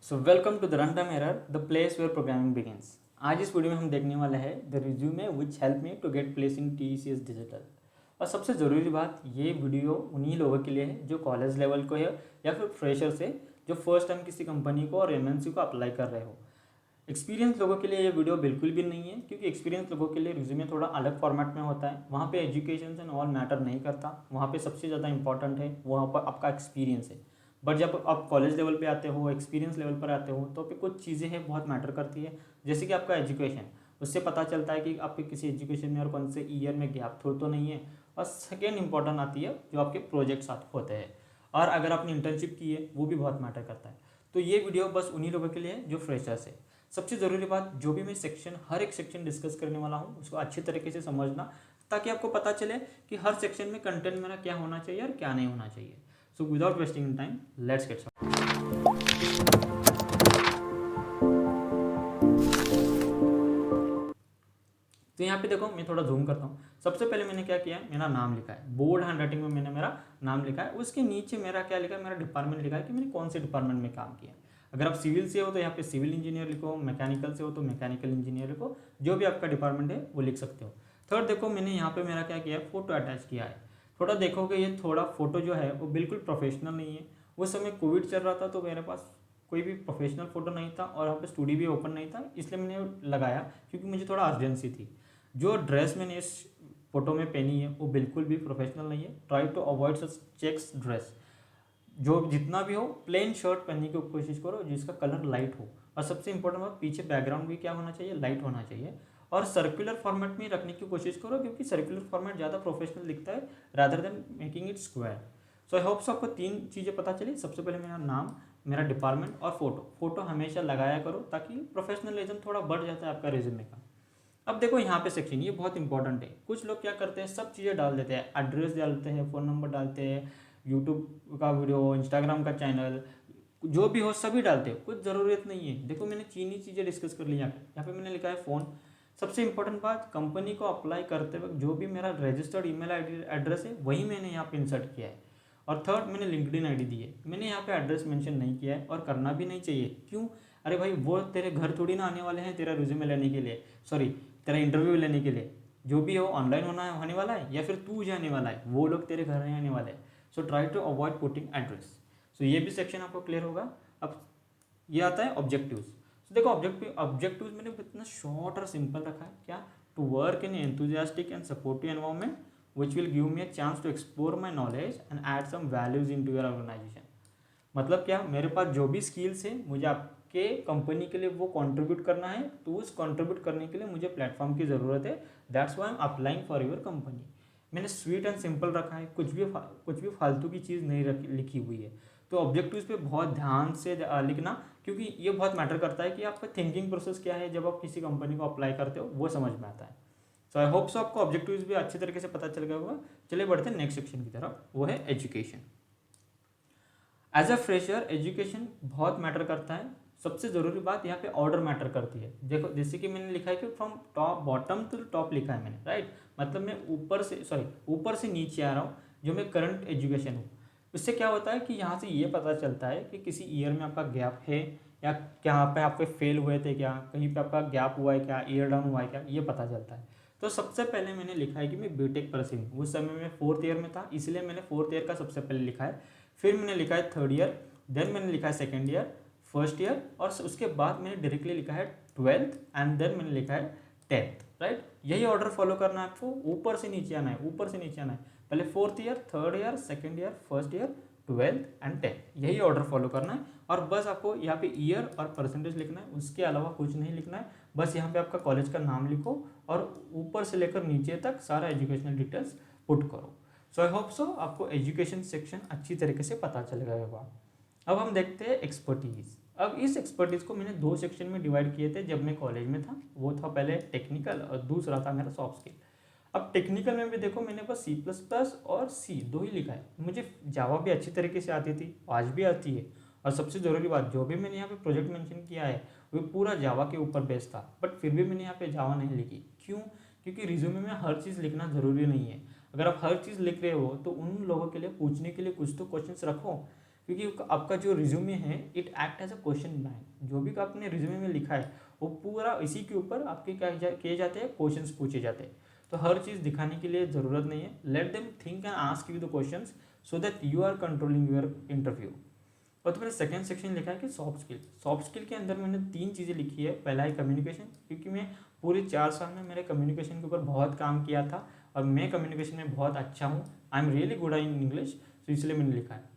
So welcome to the run time error, the place where programming begins. आज इस video में हम देखने वाला है the resume which help me to get place in TCS digital. और सबसे ज़रूरी बात, ये वीडियो उन्हीं लोगों के लिए है जो कॉलेज लेवल को है या फिर फ्रेशर से जो फर्स्ट टाइम किसी कंपनी को और MNC को अप्लाई कर रहे हो। एक्सपीरियंस लोगों के लिए ये वीडियो बिल्कुल भी नहीं है, क्योंकि एक्सपीरियंस लोगों के लिए रिज्यूमे थोड़ा अलग फॉर्मेट में होता है। वहाँ पे एजुकेशन एंड ऑल मैटर नहीं करता, वहाँ पे सबसे ज़्यादा इंपॉर्टेंट है वहाँ पर आपका एक्सपीरियंस है। बट जब आप कॉलेज लेवल पे आते हो, एक्सपीरियंस लेवल पर आते हो, तो पे कुछ चीज़ें हैं बहुत मैटर करती है। जैसे कि आपका एजुकेशन, उससे पता चलता है कि आपके किसी एजुकेशन में और कौन से ईयर में गैप तो नहीं है। और सेकेंड इंपॉर्टेंट आती है जो आपके प्रोजेक्ट्स होते हैं, और अगर आपने इंटर्नशिप की है वो भी बहुत मैटर करता है। तो ये वीडियो बस उन्हीं लोगों के लिए है जो फ्रेशर्स है। सबसे ज़रूरी बात, जो भी मैं हर एक सेक्शन डिस्कस करने वाला हूँ उसको अच्छी तरीके से समझना, ताकि आपको पता चले कि हर सेक्शन में कंटेंट मेरा क्या होना चाहिए और क्या नहीं होना चाहिए। So without wasting time, let's get started. तो यहाँ पे देखो, मैं थोड़ा जूम करता हूँ। सबसे पहले मैंने क्या किया, मेरा नाम लिखा है, बोल्ड हैंड राइटिंग में मैंने मेरा नाम लिखा है। उसके नीचे मेरा क्या लिखा है, मेरा डिपार्टमेंट लिखा है कि मैंने कौन से डिपार्टमेंट में काम किया। अगर आप सिविल से हो तो यहाँ पे सिविल इंजीनियर लिखो, मैकेनिकल से हो तो मैकेनिकल इंजीनियर लिखो, जो भी आपका डिपार्टमेंट है वो लिख सकते हो। थर्ड देखो, मैंने यहाँ पे मेरा क्या किया है, फोटो अटैच किया है। थोड़ा देखोगे ये थोड़ा फोटो जो है वो बिल्कुल प्रोफेशनल नहीं है। उस समय कोविड चल रहा था तो मेरे पास कोई भी प्रोफेशनल फोटो नहीं था, और यहाँ पे स्टूडियो भी ओपन नहीं था, इसलिए मैंने लगाया क्योंकि मुझे थोड़ा अर्जेंसी थी। जो ड्रेस मैंने इस फोटो में पहनी है वो बिल्कुल भी प्रोफेशनल नहीं है। Try to avoid such checks dress. जो जितना भी हो प्लेन शर्ट पहनने की कोशिश करो जिसका कलर लाइट हो। और सबसे इंपॉर्टेंट बात, पीछे बैकग्राउंड भी क्या होना चाहिए, लाइट होना चाहिए। और सर्कुलर फॉर्मेट में रखने की कोशिश करो, क्योंकि सर्कुलर फॉर्मेट ज़्यादा प्रोफेशनल दिखता है rather than making it square. So I hope सो आपको तीन चीज़ें पता चली। सबसे पहले मेरा नाम, मेरा डिपार्टमेंट और फोटो हमेशा लगाया करो, ताकि प्रोफेशनलिज्म थोड़ा बढ़ जाता है आपका रिज्यूमे का। अब देखो यहाँ पे सेक्शन, ये बहुत इंपॉर्टेंट है। कुछ लोग क्या करते हैं, सब चीज़ें डाल देते हैं, एड्रेस डालते हैं, फ़ोन नंबर डालते हैं, यूट्यूब का वीडियो, इंस्टाग्राम का चैनल, जो भी हो सभी डालते हो, कुछ ज़रूरत नहीं है। देखो मैंने चीनी चीज़ें डिस्कस कर ली यहाँ पे मैंने लिखा है फ़ोन। सबसे इंपॉर्टेंट बात, कंपनी को अप्लाई करते वक्त जो भी मेरा रजिस्टर्ड ईमेल आईडी एड्रेस है वही मैंने यहाँ पे इंसर्ट किया है। और थर्ड, मैंने लिंक्डइन आईडी दी है। मैंने यहाँ पे एड्रेस मेंशन नहीं किया है, और करना भी नहीं चाहिए। क्यों? अरे भाई, वो तेरे घर थोड़ी ना आने वाले हैं तेरा रिज्यूमे लेने के लिए, सॉरी तेरा इंटरव्यू लेने के लिए। जो भी हो ऑनलाइन होने वाला है, या फिर तू जाने वाला है, वो लोग तेरे घर नहीं आने वाले हैं। So try to avoid putting address. So ये भी सेक्शन आपको क्लियर होगा। अब ये आता है ऑब्जेक्टिव्स। तो देखो ऑब्जेक्टिव्स मैंने इतना शॉर्ट और सिंपल रखा है। क्या? To work in enthusiastic and supportive environment which will give me a chance to explore my knowledge and add some values into your organisation. मतलब क्या, मेरे पास जो भी स्किल्स है मुझे आपके कंपनी के लिए वो कंट्रीब्यूट करना है, तो उस कंट्रीब्यूट करने के लिए मुझे प्लेटफॉर्म की ज़रूरत है। That's why I am applying for your company. मैंने स्वीट एंड सिंपल रखा है, कुछ भी फालतू की चीज़ नहीं लिखी हुई है। तो ऑब्जेक्टिव्स पे बहुत ध्यान से लिखना, क्योंकि ये बहुत मैटर करता है कि आपका थिंकिंग प्रोसेस क्या है जब आप किसी कंपनी को अप्लाई करते हो, वो समझ में आता है। सो आई होप सो आपको ऑब्जेक्टिव्स भी अच्छी तरीके से पता चल गया होगा। चलिए बढ़ते हैं नेक्स्ट सेक्शन की तरफ, वो है education. As a fresher education बहुत मैटर करता है। सबसे ज़रूरी बात, यहाँ पे ऑर्डर मैटर करती है। देखो जैसे कि मैंने लिखा है कि from top bottom to top लिखा है मैंने, राइट। मतलब मैं ऊपर से नीचे आ रहा हूँ। जो मैं करंट एजुकेशन हूँ, उससे क्या होता है कि यहाँ से ये पता चलता है कि किसी ईयर में आपका गैप है, या क्या पे आपके फेल हुए थे, क्या कहीं पे आपका गैप हुआ है, क्या ईयर डाउन हुआ है, क्या ये पता चलता है। तो सबसे पहले मैंने लिखा है कि मैं बीटेक पर्सन हूँ। उस समय मैं 4th ईयर में था, इसलिए मैंने 4th ईयर का सबसे पहले लिखा है। फिर मैंने लिखा है 3rd ईयर, देन मैंने लिखा है 2nd ईयर, 1st ईयर, और उसके बाद मैंने डायरेक्टली लिखा है 12th, एंड देन मैंने लिखा है 10th, राइट। यही ऑर्डर फॉलो करना है आपको, ऊपर से नीचे आना है, ऊपर से नीचे आना है। पहले 4th year, 3rd year, 2nd year, 1st year, 12th and 10th, यही ऑर्डर फॉलो करना है। और बस आपको यहाँ पे ईयर और परसेंटेज लिखना है, उसके अलावा कुछ नहीं लिखना है। बस यहाँ पे आपका कॉलेज का नाम लिखो, और ऊपर से लेकर नीचे तक सारा एजुकेशनल डिटेल्स पुट करो। सो आई होप सो आपको एजुकेशन सेक्शन अच्छी तरीके से पता चल गया होगा। अब हम देखते हैं एक्सपर्टीज। अब इस एक्सपर्टीज को मैंने 2 सेक्शन में डिवाइड किए थे जब मैं कॉलेज में था। वो था पहले टेक्निकल, और दूसरा था मेरा सॉफ्ट स्किल। अब टेक्निकल में भी देखो, मैंने बस C++ और C दो ही लिखा है। मुझे जावा भी अच्छी तरीके से आती थी, आज भी आती है। और सबसे ज़रूरी बात, जो भी मैंने यहाँ पे प्रोजेक्ट मेंशन किया है वो पूरा जावा के ऊपर बेस्ड था, बट फिर भी मैंने यहाँ पे जावा नहीं लिखी। क्यों? क्योंकि रिज्यूमे में हर चीज़ लिखना ज़रूरी नहीं है। अगर आप हर चीज़ लिख रहे हो तो उन लोगों के लिए पूछने के लिए कुछ तो क्वेश्चंस रखो। क्योंकि आपका जो रिज्यूमे है it act as a question bank. जो भी आपने रिज्यूमे में लिखा है वो पूरा इसी के ऊपर आपके क्या किए जाते हैं, क्वेश्चंस पूछे जाते हैं। तो हर चीज़ दिखाने के लिए ज़रूरत नहीं है, let them think and ask you the questions so that you are controlling your interview. और तो मैंने सेकंड सेक्शन लिखा है कि सॉफ्ट स्किल। सॉफ्ट स्किल के अंदर मैंने 3 चीज़ें लिखी है। पहला है कम्युनिकेशन, क्योंकि मैं पूरे 4 साल में मेरे कम्युनिकेशन के ऊपर बहुत काम किया था और मैं कम्युनिकेशन में बहुत अच्छा हूँ। आई am really good in English, तो इसलिए मैंने लिखा है।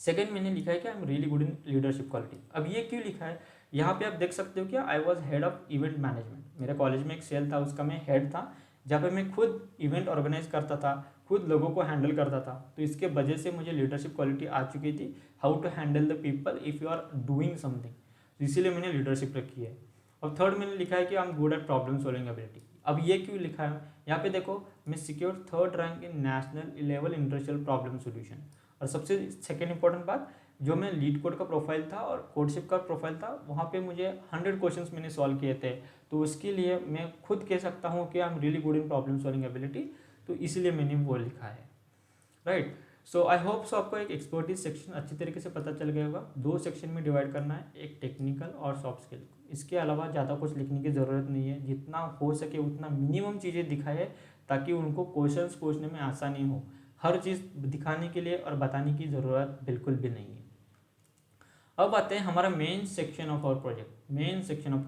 सेकंड मैंने लिखा है कि आई am really good in leadership quality. अब ये क्यों लिखा है, यहाँ पे आप देख सकते हो कि आई was head of event management. मेरे कॉलेज में एक सेल था, उसका मैं हेड था, जहाँ पे मैं खुद इवेंट ऑर्गेनाइज करता था, खुद लोगों को हैंडल करता था। तो इसके वजह से मुझे लीडरशिप क्वालिटी आ चुकी थी, how to handle the people if you are doing something. तो इसीलिए मैंने लीडरशिप रखी है। और थर्ड मैंने लिखा है कि I am good at problem solving ability. अब ये क्यों लिखा है, यहाँ पे देखो, मैं secure 3rd rank in national level industrial problem solution. और सबसे सेकेंड इंपॉर्टेंट बात, जो मैं लीड कोड का प्रोफाइल था और कोडशिप का प्रोफाइल था, वहाँ पे मुझे 100 क्वेश्चंस मैंने सॉल्व किए थे। तो उसके लिए मैं खुद कह सकता हूँ कि आई am really good in problem solving ability. तो इसलिए मैंने वो लिखा है, राइट। सो आई होप सो आपको एक एक्सपर्टीज सेक्शन अच्छी तरीके से पता चल गया होगा। 2 सेक्शन में डिवाइड करना है, एक टेक्निकल और सॉफ्ट स्किल। इसके अलावा ज़्यादा कुछ लिखने की ज़रूरत नहीं है, जितना हो सके उतना मिनिमम चीज़ें दिखाए ताकि उनको क्वेश्चंस पूछने में आसानी हो। हर चीज़ दिखाने के लिए और बताने की ज़रूरत बिल्कुल भी नहीं है। अब आते हैं हमारा main section of our project. Main section of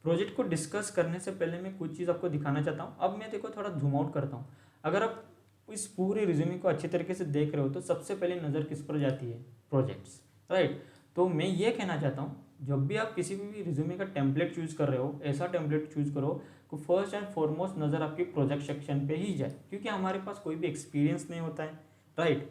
project को डिस्कस करने से पहले मैं कुछ चीज़ आपको दिखाना चाहता हूँ। अब मैं देखो थोड़ा जूम आउट करता हूँ। अगर आप इस पूरे रिज्यूमे को अच्छे तरीके से देख रहे हो तो सबसे पहले नज़र किस पर जाती है, प्रोजेक्ट्स, राइट। तो मैं ये कहना चाहता हूँ, जब भी आप किसी भी रिज्यूमे का टेम्पलेट चूज कर रहे हो, ऐसा टेम्पलेट चूज करो कि फर्स्ट एंड फॉरमोस्ट नज़र आपकी प्रोजेक्ट सेक्शन पे ही जाए, क्योंकि हमारे पास कोई भी एक्सपीरियंस नहीं होता है, राइट।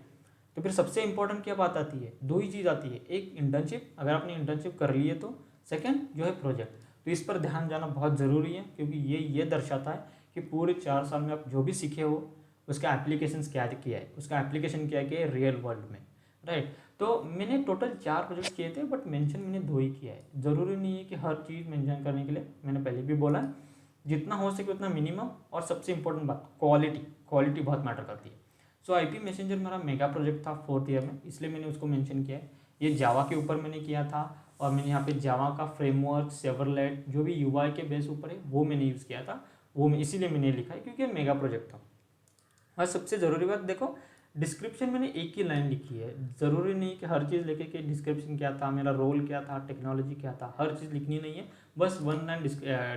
तो फिर सबसे इंपॉर्टेंट क्या बात आती है, 2 ही चीज़ आती है, एक इंटर्नशिप, अगर आपने इंटर्नशिप कर ली है तो, सेकंड जो है प्रोजेक्ट। तो इस पर ध्यान जाना बहुत ज़रूरी है, क्योंकि ये दर्शाता है कि पूरे 4 साल में आप जो भी सीखे हो उसका एप्लीकेशन क्या किया है, उसका एप्लीकेशन क्या किया है रियल वर्ल्ड में, राइट। तो मैंने टोटल 4 प्रोजेक्ट किए थे, बट मेंशन मैंने 2 ही किया है। ज़रूरी नहीं है कि हर चीज़ मेंशन करने के लिए, मैंने पहले भी बोला है, जितना हो सके उतना मिनिमम। और सबसे इंपॉर्टेंट बात, क्वालिटी बहुत मैटर करती है। सो आईपी मैसेंजर मेरा मेगा प्रोजेक्ट था 4th ईयर में, इसलिए मैंने उसको मेंशन किया है। ये जावा के ऊपर मैंने किया था, और मैंने यहाँ पे जावा का फ्रेमवर्क, सेवरलेट, जो भी यूआई के बेस ऊपर है वो मैंने यूज़ किया था, वो इसीलिए मैंने लिखा है क्योंकि मेगा प्रोजेक्ट था। और सबसे ज़रूरी बात देखो, डिस्क्रिप्शन मैंने एक ही लाइन लिखी है। ज़रूरी नहीं कि हर चीज़ लिखे कि डिस्क्रिप्शन क्या था, मेरा रोल क्या था, टेक्नोलॉजी क्या था, हर चीज़ लिखनी नहीं है, बस 1 लाइन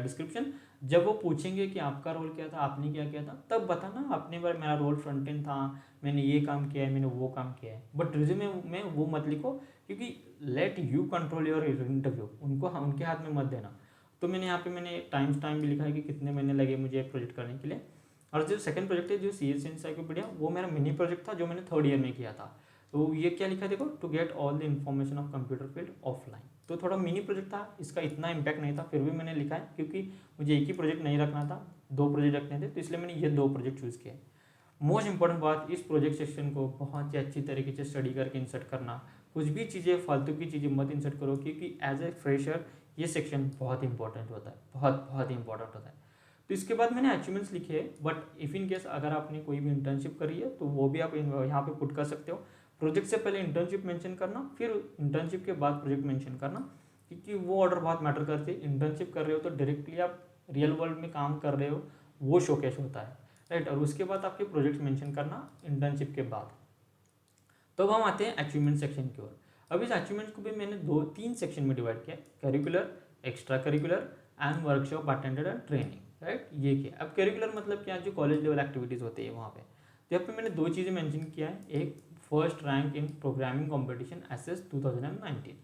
डिस्क्रिप्शन। जब वो पूछेंगे कि आपका रोल क्या था, आपने क्या किया था, तब बताना आपने बार मेरा रोल फ्रंट एंड था, मैंने ये काम किया है, मैंने वो काम किया है। बट रिज्यूमे में वो मत लिखो, क्योंकि let you control your interview, उनके हाथ में मत देना। तो मैंने यहाँ पे मैंने टाइम भी लिखा है कि कितने महीने लगे मुझे प्रोजेक्ट करने के लिए। और जो सेकंड प्रोजेक्ट है जो CS एनसाइक्लोपीडिया, वो मेरा मिनी प्रोजेक्ट था जो मैंने 3rd ईयर में किया था। तो ये क्या लिखा है देखो, to get all the information of computer field offline. तो थोड़ा मिनी प्रोजेक्ट था, इसका इतना इम्पैक्ट नहीं था, फिर भी मैंने लिखा है क्योंकि मुझे एक ही प्रोजेक्ट नहीं रखना था, 2 प्रोजेक्ट रखने थे, तो इसलिए मैंने ये 2 प्रोजेक्ट चूज़ किया। मोस्ट इंपॉर्टेंट बात, इस प्रोजेक्ट सेक्शन को बहुत ही अच्छी तरीके से स्टडी करके इंसर्ट करना। कुछ भी चीज़ें, फालतू की चीज़ें मत इंसर्ट करो, क्योंकि एज ए फ्रेशर ये सेक्शन बहुत इंपॉर्टेंट होता है, बहुत ही इंपॉर्टेंट होता है। तो इसके बाद मैंने अचीवमेंट्स लिखे हैं, बट इफ़ इन केस अगर आपने कोई भी इंटर्नशिप करी है तो वो भी आप यहाँ पे पुट कर सकते हो। प्रोजेक्ट से पहले इंटर्नशिप मेंशन करना, फिर इंटर्नशिप के बाद प्रोजेक्ट मेंशन करना, क्योंकि वो ऑर्डर बहुत मैटर करती है। इंटर्नशिप कर रहे हो तो डायरेक्टली आप रियल वर्ल्ड में काम कर रहे हो, वो शोकेस होता है, राइट। और उसके बाद आपके प्रोजेक्ट मेंशन करना इंटर्नशिप के बाद। तो अब हम आते हैं अचीवमेंट सेक्शन की ओर। अब इस अचीवमेंट को भी मैंने 2-3 सेक्शन में डिवाइड किया, curricular, extra curricular and workshop attended and training, right. ये किया। अब करिकुलर मतलब क्या, जो कॉलेज लेवल एक्टिविटीज़ होती है वहाँ पे। तो यहाँ पे मैंने 2 चीज़ें मेंशन किया है, एक first rank in programming competition SS 2019।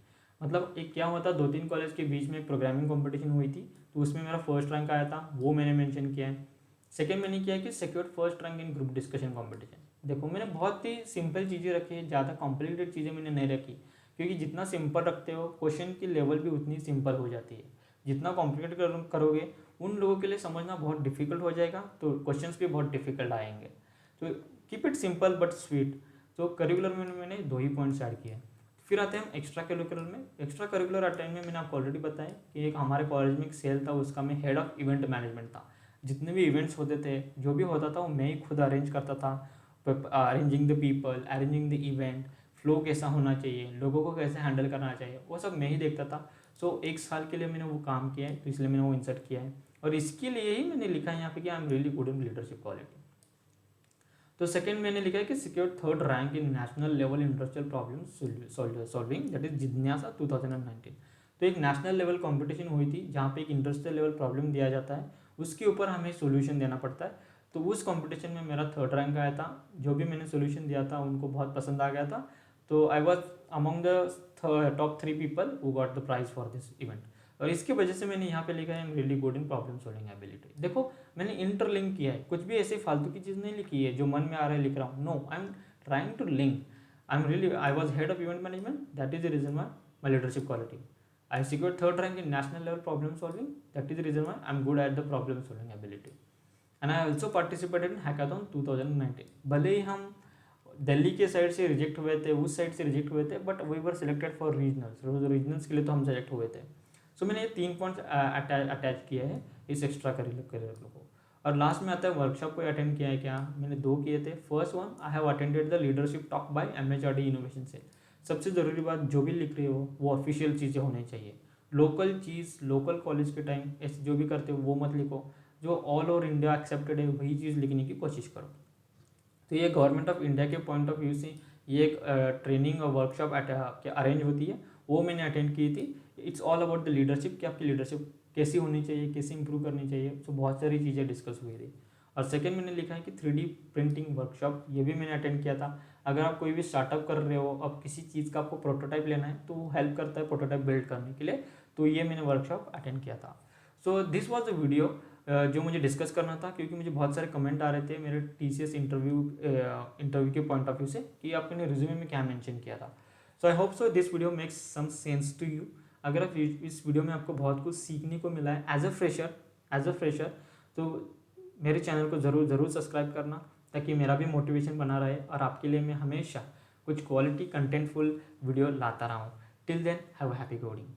मतलब एक क्या हुआ था, 2-3 कॉलेज के बीच में प्रोग्रामिंग कंपटीशन हुई थी, तो उसमें मेरा फर्स्ट रैंक आया था, वो मैंने मेंशन किया है। सेकेंड मैंने किया कि secured first rank in group discussion competition. देखो मैंने बहुत ही सिंपल चीज़ें रखी है, ज़्यादा कॉम्प्लिकेटेड चीज़ें मैंने नहीं रखी, क्योंकि जितना सिंपल रखते हो क्वेश्चन की लेवल भी उतनी सिंपल हो जाती है। जितना कॉम्प्लिकेट करोगे उन लोगों के लिए समझना बहुत डिफिकल्ट हो जाएगा, तो क्वेश्चंस भी बहुत डिफिकल्ट आएंगे। तो keep it simple but sweet. तो करिकुलर में मैंने 2 ही पॉइंट्स ऐड किए। फिर आते हैं हम एक्स्ट्रा करिकुलर में। एक्स्ट्रा करिकुलर अटेंड में मैंने आपको ऑलरेडी बताया कि एक हमारे कॉलेज में एक सेल था, उसका मैं हेड ऑफ इवेंट मैनेजमेंट था। जितने भी इवेंट्स होते थे, जो भी होता था वो मैं ही खुद अरेंज करता था, arranging the people, arranging the event, flow कैसा होना चाहिए, लोगों को कैसे हैंडल करना चाहिए, वो सब मैं ही देखता था। सो 1 साल के लिए मैंने वो काम किया है, तो इसलिए मैंने वो इंसर्ट किया है और इसके लिए ही मैंने लिखा है यहाँ पे कि आई am really good in leadership quality. तो सेकंड मैंने लिखा है कि secure third rank in national level industrial problem solving, that is जिज्ञासा 2019। तो एक नेशनल लेवल कंपटीशन हुई थी जहाँ पे एक इंडस्ट्रियल लेवल प्रॉब्लम दिया जाता है, उसके ऊपर हमें सोल्यूशन देना पड़ता है। तो उस कंपटीशन में मेरा थर्ड रैंक आया था। जो भी मैंने सोल्यूशन दिया था उनको बहुत पसंद आ गया था। तो I was among the top 3 people who got the prize for this event. और इसकी वजह से मैंने यहाँ पे लिखा है I am really good in problem solving ability. देखो मैंने इंटरलिंक किया है, कुछ भी ऐसे फालतू की चीज़ नहीं लिखी है जो मन में आ रहा है लिख रहा हूँ। No, I am trying to link. I was head of event management, that is the reason why my leadership quality. I secured third rank in national level problem solving, that is the reason why I'm good at the problem solving ability. And I also participated in hackathon 2019. भले ही हम दिल्ली के side से reject हुए थे, उस side से reject हुए थे, but we were selected for regionals. Regionals के लिए तो हम सेलेक्ट हुए थे। सो मैंने ये 3 पॉइंट्स अटैच किए हैं इस एक्स्ट्रा करिकुलर को। और लास्ट में आता है वर्कशॉप को अटेंड किया है क्या, मैंने 2 किए थे। First one, I have attended the leadership talk by MHRD innovation cell. सबसे ज़रूरी बात, जो भी लिख रहे हो वो ऑफिशियल चीज़ें होनी चाहिए। लोकल चीज़, लोकल कॉलेज के टाइम ऐसे जो भी करते हो वो मत लिखो, जो ऑल ओवर इंडिया एक्सेप्टेड है वही चीज़ लिखने की कोशिश करो। तो ये गवर्नमेंट ऑफ इंडिया के पॉइंट ऑफ व्यू से ये एक ट्रेनिंग और वर्कशॉप अरेंज होती है, वो मैंने अटेंड की थी। It's all about the leadership, कि आपकी लीडरशिप कैसी होनी चाहिए, कैसे इंप्रूव करनी चाहिए। तो बहुत सारी चीज़ें डिस्कस हुई थी। और सेकेंड मैंने लिखा है कि 3D प्रिंटिंग वर्कशॉप, ये भी मैंने अटेंड किया था। अगर आप कोई भी स्टार्टअप कर रहे हो, अब किसी चीज़ का आपको प्रोटोटाइप लेना है तो वो हेल्प करता है प्रोटोटाइप बिल्ड करने के लिए। तो ये मैंने वर्कशॉप अटेंड किया था। So this was the video जो मुझे डिस्कस करना था, क्योंकि मुझे बहुत सारे कमेंट आ रहे थे मेरे TCS इंटरव्यू के पॉइंट ऑफ व्यू से कि आपने रिज्यूमे में क्या मेंशन किया था। So I hope so this video makes some sense to you. अगर आप इस वीडियो में आपको बहुत कुछ सीखने को मिला है एज अ फ्रेशर, तो मेरे चैनल को ज़रूर सब्सक्राइब करना, ताकि मेरा भी मोटिवेशन बना रहे और आपके लिए मैं हमेशा कुछ क्वालिटी कंटेंटफुल वीडियो लाता रहा हूँ। Till then have a happy coding.